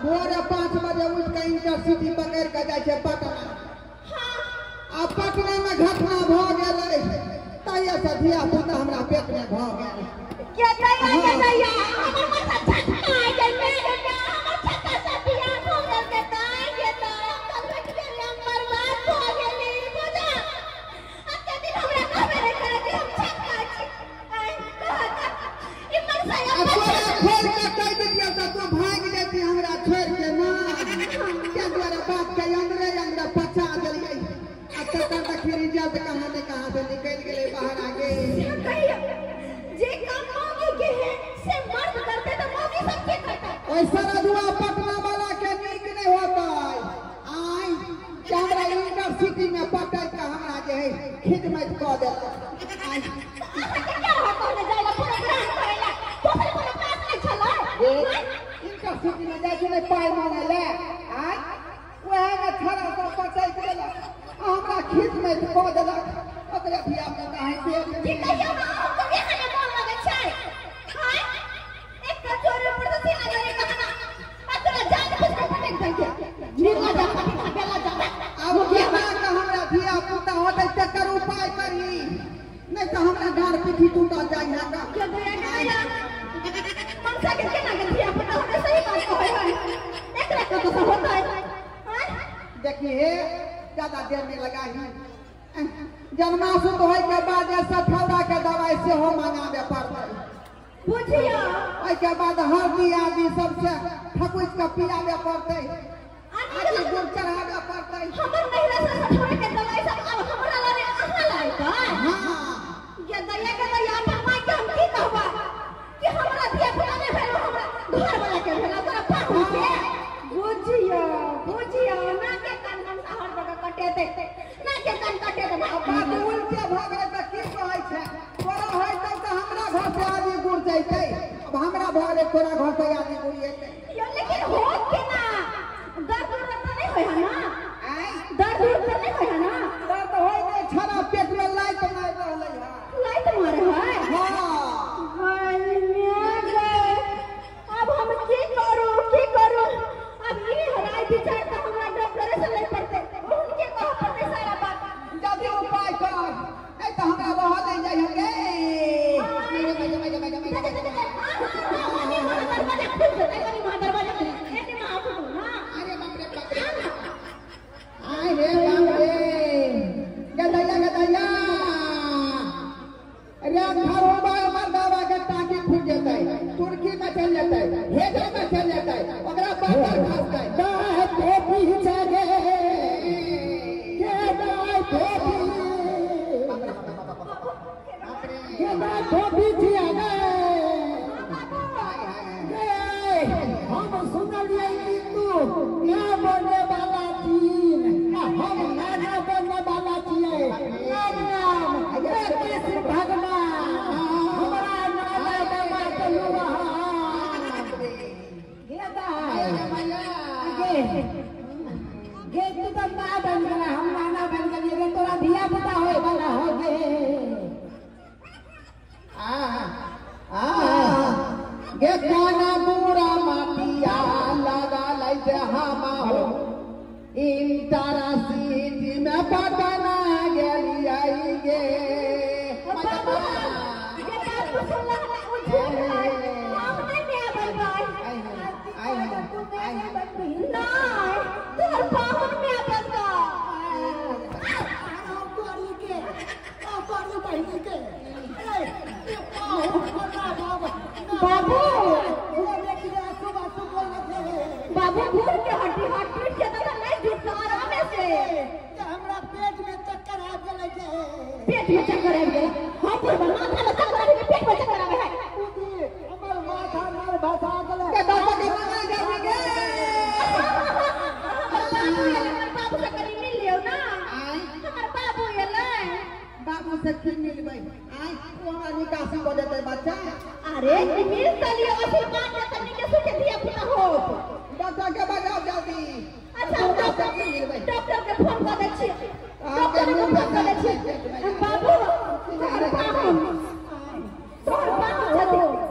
भोरे 5 बजे उठ के इंटरसिटी पकड़ के जाए छे पटना। आ पटना में घटना भ गेलै तैया से धिया पुता हमरा पेट में भ गेल। के दैया हमर माथा झटका आ गेल में हमर छक्का से बिया हो गेल के ताई के त कल बैठ गेल हम बर्बाद हो गेली बुझा। अते दिन हमरा कहबे रे करे कि हम छक्का छी ई मन से खोल के कह दिया त तू भाग जेती हमरा छोड़ के ना के द्वारा बात के अंदर अंदर पचा देलिए। आ तकर देखी रिजल्ट कहां से निकल गेले बाहर आगे। जे काम मौगी के है से मर्द करते तो मौगी सब के करता। ऐसा रजुआ पटना वाला के नीक नहीं होता। आई हमरा यूनिवर्सिटी में पटक के हमरा जे है खिदमत क देला। आई क्या हो कहले जाइला प्रोग्राम करेला दोसर कोनो काज नहीं छला। यूनिवर्सिटी में जाय छले पाई मांगे ले। आई वह में थरा से पटक देला हमरा खिदमत क देला। ओकरे धिया में कहीं पेट ठीक है हम तो देखा ने मन लगे छै। हां एक कचोरे पर से सीना करे कहना अतरा जान कुछ पटक दे के निर्ला जा पटी खा बेला जा। अब केना के हमरा धिया पुता होतै तकर उपाय करी नहीं तो हमरा घर पीठी टूटा जाय है का। के दैया मनसा के केना के धिया पुता होतै सही बात कहै है एकरा के तो होता है। हां देखिए ज्यादा देर नहीं लगाही। जन्मासुत होय के बाद सठौरा के दवाई से हो मंगाबे पड़तै बुझिया। ओय के बाद हल्दी आदि सबसे ठकुस के पियाबे पड़तै आदि गुड़ चढ़ाबे पड़तै। हमर महिला से सठौरा के दवाई सब अब हमरा लाने आहा लाय का। हां ये दैया अपन माई के हम की कहबा कि हमरा धिया पुता ने भेलो हमरा घर वाला के भेलो तोरा पाहु के। बुझिया ना के कान मन हर जगह कटे दे ना के कान कटे दे। बात उल्टे भ गेलै त की कहै छै तोरा होय त हमरा घर से आदि गुड़ जैतै। अब हमरा भ गेलै तोरा घर से आदि गुड़ जैतै। यो लेकिन होत के ना दर्द तो नहीं होय है ना। आई दर्द तो नहीं होय है ना। दर्द होय नै छरा पेट में लाइट मार रहलै है। लाइट मारे है। हां हाय मेरे अब हम की करू अब ये हराई विचार तो हमरा डॉक्टर से ले पड़ते उनके कह पड़ते सारा बात। जल्दी उपाय कर नहीं तो हमरा वहां ले जाय हगे। दरवाजा खुल जाए कनी मां दरवाजा खुल एते में आप ना। अरे बाप रे बाप रे आय रे बाप रे गदैया रे खरोबा मर्दावा के टांगी फूट जतै तुर्की में चल जतै हेजा में चल जतै ओकरा बाहर खसतै दाय टोपी जागे के दाय टोपी के दाय टोपी जागे हम सुनलिए तू ना बोलने वाला तीन हम ना बोलने वाला छिए नाम कृष्ण भगवान हमरा नाम बाबा चलुआ गे तू तो मां बन गया हम नाना बन गए रे तोरा धिया पुता होय वाला हो गे। गे काना पूरा माटिया लगा लै दे हम हो इंटरा सीटी में पटना गेलियै गे। बाबा ये बात को सुनला हम उठे हम नहीं आबै ना तोर पाहुन में बंदा कोरी के कोरी बहिनी के बाबू बाबू भूल के हड्डी हड्डी के तो नहीं जुटारा में से हमरा पेट में चक्कर आ गेलै के पेट में चक्कर आ गया। हां पर माथा में चक्कर आ गया पेट में चक्कर आ गया है। हमर माथा नर भसा गेलै से की मिलबै आई हमरा निकासी को देते बच्चा अरे मिल तलिए आशीर्वाद दे तनी के सुखे दिया पुता हो डॉक्टर के बजाओ जल्दी अच्छा डॉक्टर के फोन कर दे छी डॉक्टर के फोन कर दे छी बाबू तोहर बाबू छथि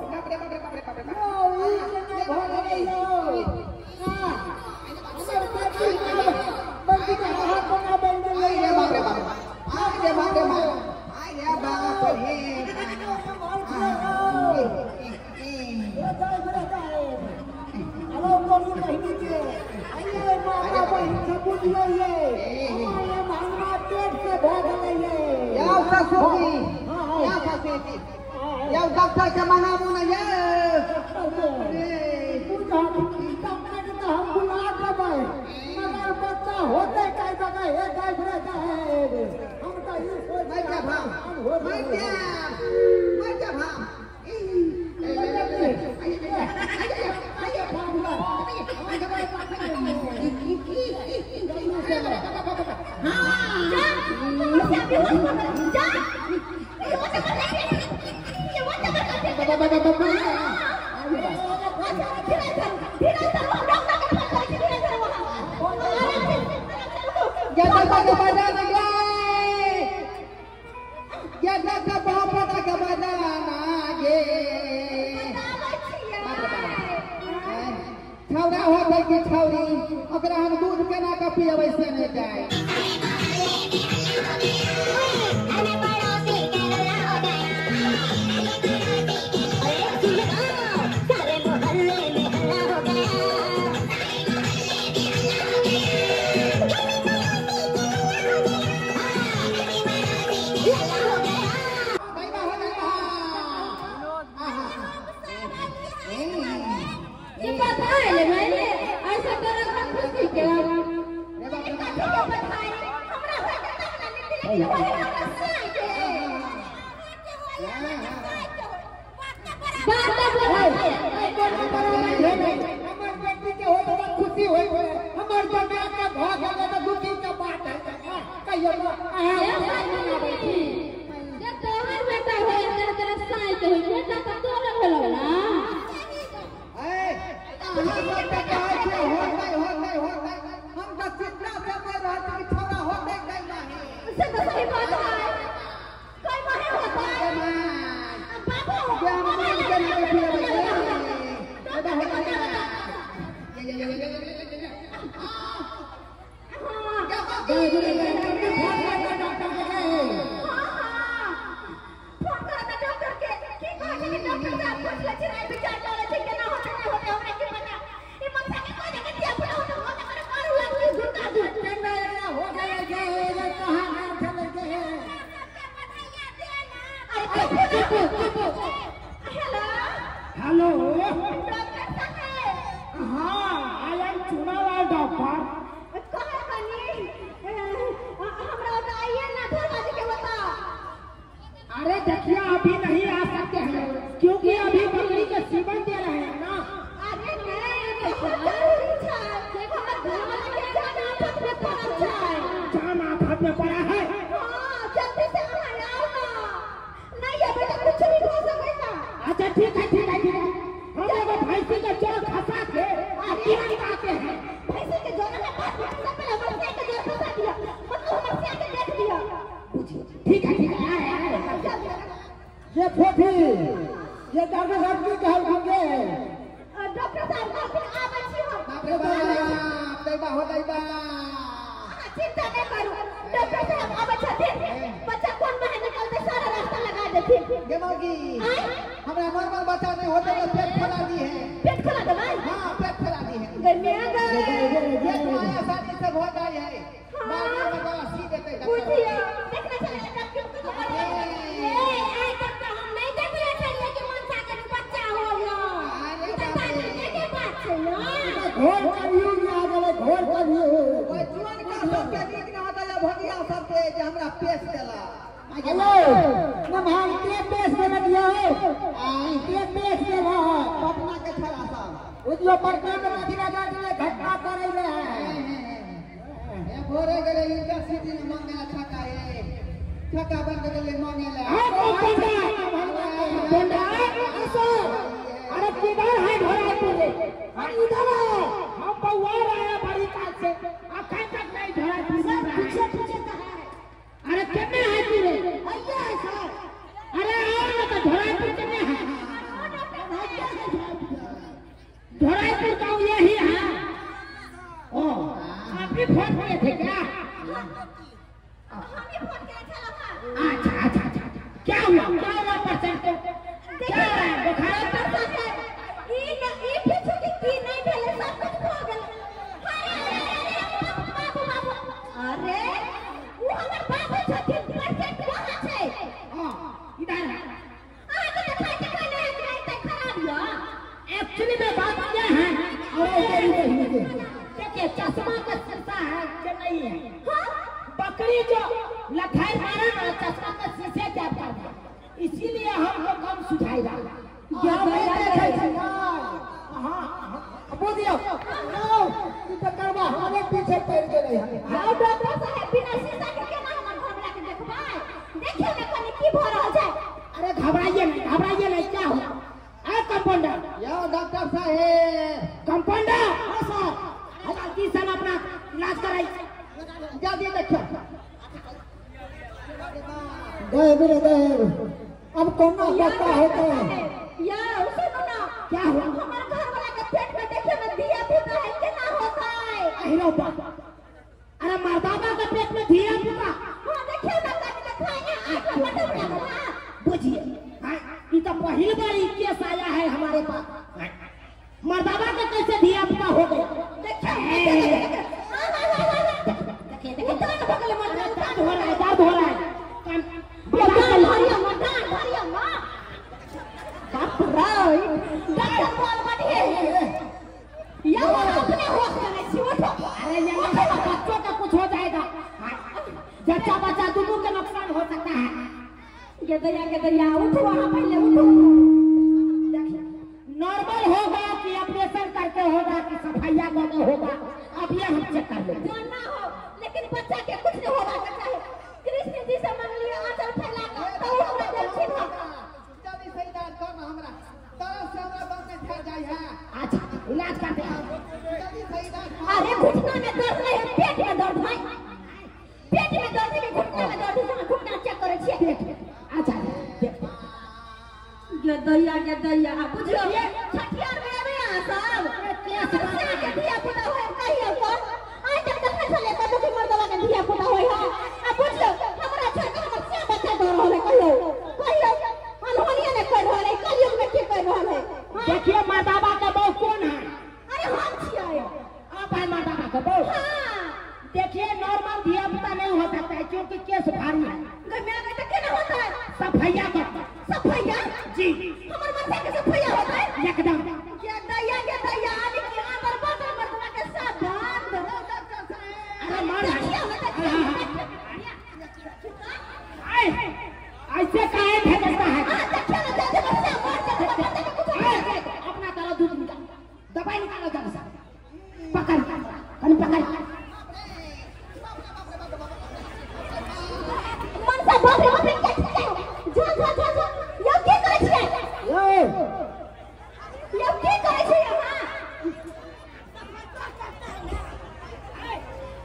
डॉक्टर के मंगाबू ना ये मगर बच्चा होते कई जगह है हम तो ये सोच छौरा हो गई कि छौरी ओकरा हम दूध केना के पियबै से नहीं जाए खुशी हुई हमारे जगह के भाग गए तो दुखी का बात है कहियो तोहर बेटा हो तेरे साई के बेटा तो तोरा भेलो ना हम तो चिंता से मर रहा था कि छोरा होते कहीं नहीं से तो सही बात है कोई माहे होता है बाबू क्या हम मन के लिए फिर हेलो हाँ आई एम चुनाव डॉक्टर अरे देखिए अभी नहीं आ सकते हैं क्योंकि अभी बकरी के सीवन दे रहे हैं ना अरे जान आफत में पड़ा है जल्दी से आओ ना नहीं ये बेटा कुछ नहीं हो सकता अच्छा ठीक है हम लोग भैंसी के जोर खसा के आगे निकालते हैं भैंसी के जोर में पास में सब पहले मरसे के जोर फंसा दिया मतलब मरसे के देख दिया ठीक है ये फोटी ये डॉक्टर साहब की कहल होंगे डॉक्टर साहब का फिर आ बच्ची हो दैबा हो दैबा चिंता नहीं करो डॉक्टर साहब आ बच्चा थे बच्चा कौन बाहर निकलते सारा रास्ता लगा देते देवगी हमरा नॉर्मल बच्चा नहीं होते तो पेट फुला दी है पेट फुला दे भाई हां पेट फुला दी है गर्मियां ये तो आसानी से हो जाए है बाद में दवा सी देते पूछिए देखना चाहिए डॉक्टर को ए आई डॉक्टर हम नहीं देखले चाहिए कि मनसा के बच्चा हो गया इतना बात के बात है ना घोर करियो आ गए घोर करियो बचवन का सबके नीक ना होता है भगिया सबके जे हमरा पेश देला हेलो नमहर के पेश दे दिया हो के पेश देला पटना के छला साहब उजलो पटना में मदीना जाट में घटना करे है ए भोरे गले यूनिवर्सिटी में मंगल छका है ठका बन के ले मांगे ले पंडा ऐसा अरे किधर है घोड़ा तुझे इधर है हम बउआ आया बड़ी काल से अखन तक नहीं घोड़ा तुझे पीछे पीछे का है अरे कितने है तुझे भैया है सर अरे आओ ना तो घोड़ा कितने है घोड़ा का यही है ओ आप भी फोन किए थे क्या अच्छा अच्छा अच्छा क्या हुआ परसेंट क्या बुखार अरे वो हमर बाबू छथिन परसेंट कहां छै इधर है आगे दिखाई दिखाई नहीं खराब हुआ एक्चुअली में बात क्या है और देखिए चश्मा का शीशा है कि नहीं है बकरी जो लखाई मारा ना चश्मा का शीशे क्या करता इसीलिए हमको कम सुझाएगा हाँ बुझियो तू तो करवा हमारे पीछे पड़ के नहीं है आओ डॉक्टर साहब बिना शीशा के केना हमर घर ला के देखबाई देखियो ने कनी की भ रहल छै अरे घबराइए नहीं क्या हुआ कंपाउंडर यो डॉक्टर साहब कंपाउंडर हाँ सर जल्दी से अपना इलाज कराइए जल्दी देखो देव अब कौन बच्चा होता है यार सुनो ना क्या हुआ हमर घर वाला के पेट में देखियो ना दिया पुता है केना होता है अरे बाबा अरे मर्दाबा के पेट में दिया पुता हां देखियो ना कनी दिखाएंगे आंख में बटन लगा बुझिए ये तो पहली बार केस आया है हमारे पास मर्दाबा का कैसे दिया पुता हो गया देखिए दर्द हो रहा है अरे बच्चों का कुछ हो जाएगा जच्चा बच्चा दोनों का नुकसान हो सकता है ये दया उठो वहां पहले उठो नॉर्मल होगा कि ऑपरेशन करके होगा कि सफाइया करके होगा अब ये हम चेक कर लेंगे जानना हो लेकिन बच्चा के कुछ नहीं होगा चाहिए कृष्ण जी से मांग लिया आंचल फैला कर तो हमरा दिल ठीक हो जल्दी से इलाज करना हमरा तरह से हमरा बस में ठहर जाई है अच्छा इलाज करते हैं जल्दी से इलाज अरे घुटना में दर्द नहीं है पेट में दर्द है पेट में दर्द है घुटना में दर्द है घुटना चेक करे छिए अच्छा ये दैया बुझियो छठियार में आवे आ सब केस के दिया पुता होय कहियो कोन आज तक देखै छले कतो की मर्दवा के दिया पुता होय है आ बुझियो हमरा छोट हमर से बच्चा दो रहले कहियो अनहोनिया ने कर रहले कलियुग में के कर रहले देखिए मर्दाबा का बहू कौन है अरे हम छिए आप है मर्दाबा का बहू हां देखिए नॉर्मल दिया पुता नहीं हो सकता है क्योंकि केस भारी है गम्या में तो केना होता है सफाइया करता सफाइया जी हमर बच्चा के सफाइया होता है एकदम क्या दैया आदि की अंदर बदल मर्दवा के साथ बंद अरे मार ऐसे काहे भेजता है अपना ताला दूध निकाल दवाई निकालो जल्दी से पकड़ मन से बाप रे जा यो की करे छिए यो की करे छिए हां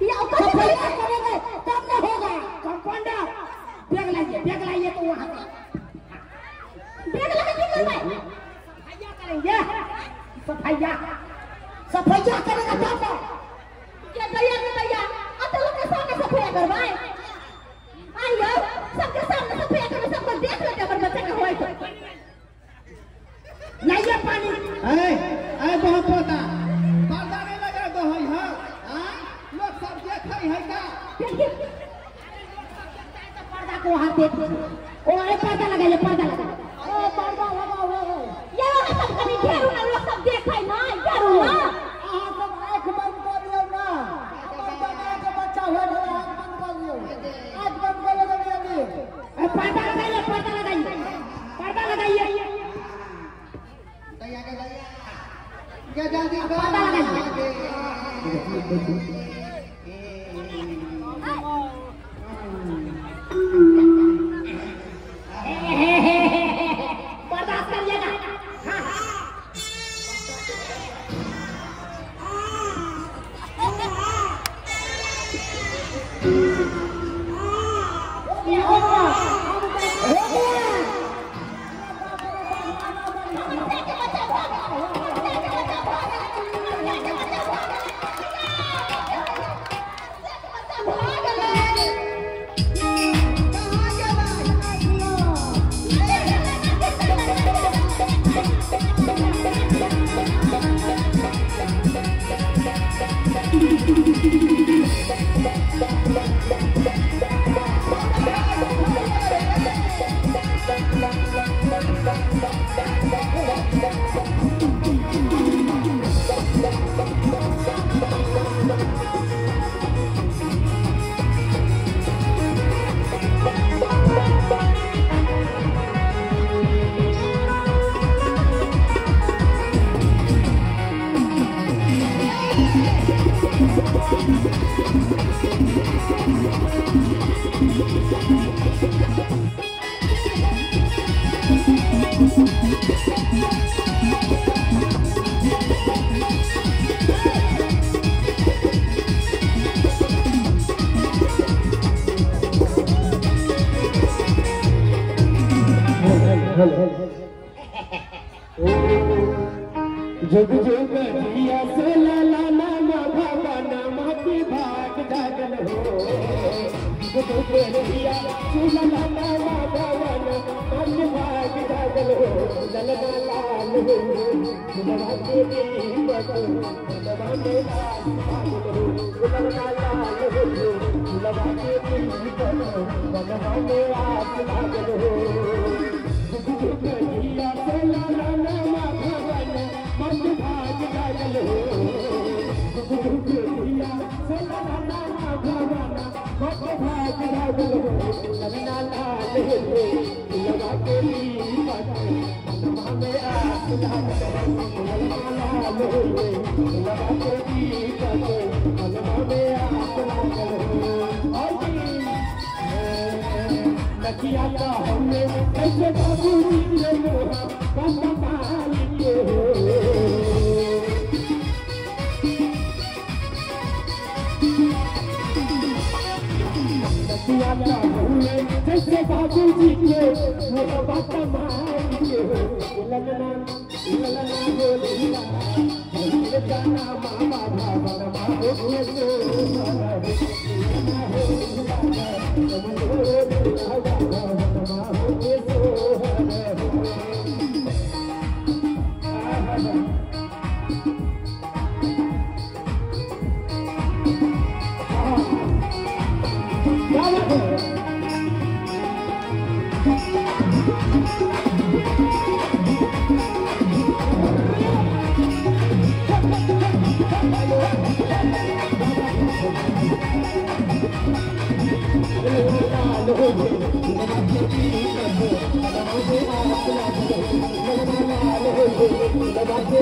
यो सफाई करेंगे तब न होगा कंपाउंडर बैग लाइए तो वहां बैग लगा के करवाए सफाइया करेंगे सफाइया करेगा तब क्या दैया अब तो लोग के सामने सफाइया करवाए आइयो सबके सामने सफाइया करवाए सबको देख लेते पर बच्चे का होए लाइए पानी बहुत पोता पर्दा नहीं लगा दो है हां लोग सब देखै है का पर्दा को हाथ देख ओ अरे पर्दा लगाइए पर्दा लगा ओ पर्दा लगाओ ये वाला सब कभी घेरू ना लोग सब देखे ना घेरू ना अहाँ सब आंख बंद कर लियो ना हमर बना के बच्चा हो गया आंख बंद कर लियो आंख बंद कर लो जल्दी पर्दा लगाइए दैया के जल्दी पर्दा लगाइए जुग जुग जिया से लाला नामा भवन माटी भाग जागल हो जुग जुग जिया से लाला नामा भवन माटी भाग जागल हो ललना लाल हो ललना के दीपक ललना के लाल हो ललना लाल हो ललना के दीपक ललना के आस भागल हो जुग जुग जिया से लाला नामा भवन माटी भाग जागल हो जुग जुग जिया से लाला नामा भवन माटी भाग जागल हो ललना लाल हो ललना के दीपक ललना में आस भागल हो ललना लाल हो ललना के दीपक ललना में आस भागल हो लकिया का हमने ऐसे बाबू जी ने मोहा बाबा पाली के हो लकिया का हमने ऐसे बाबू जी के मोहा बाबा पाली के हो ललना ललना बोलिया बोले जाना मामा बाबा बाबू के सो लगा के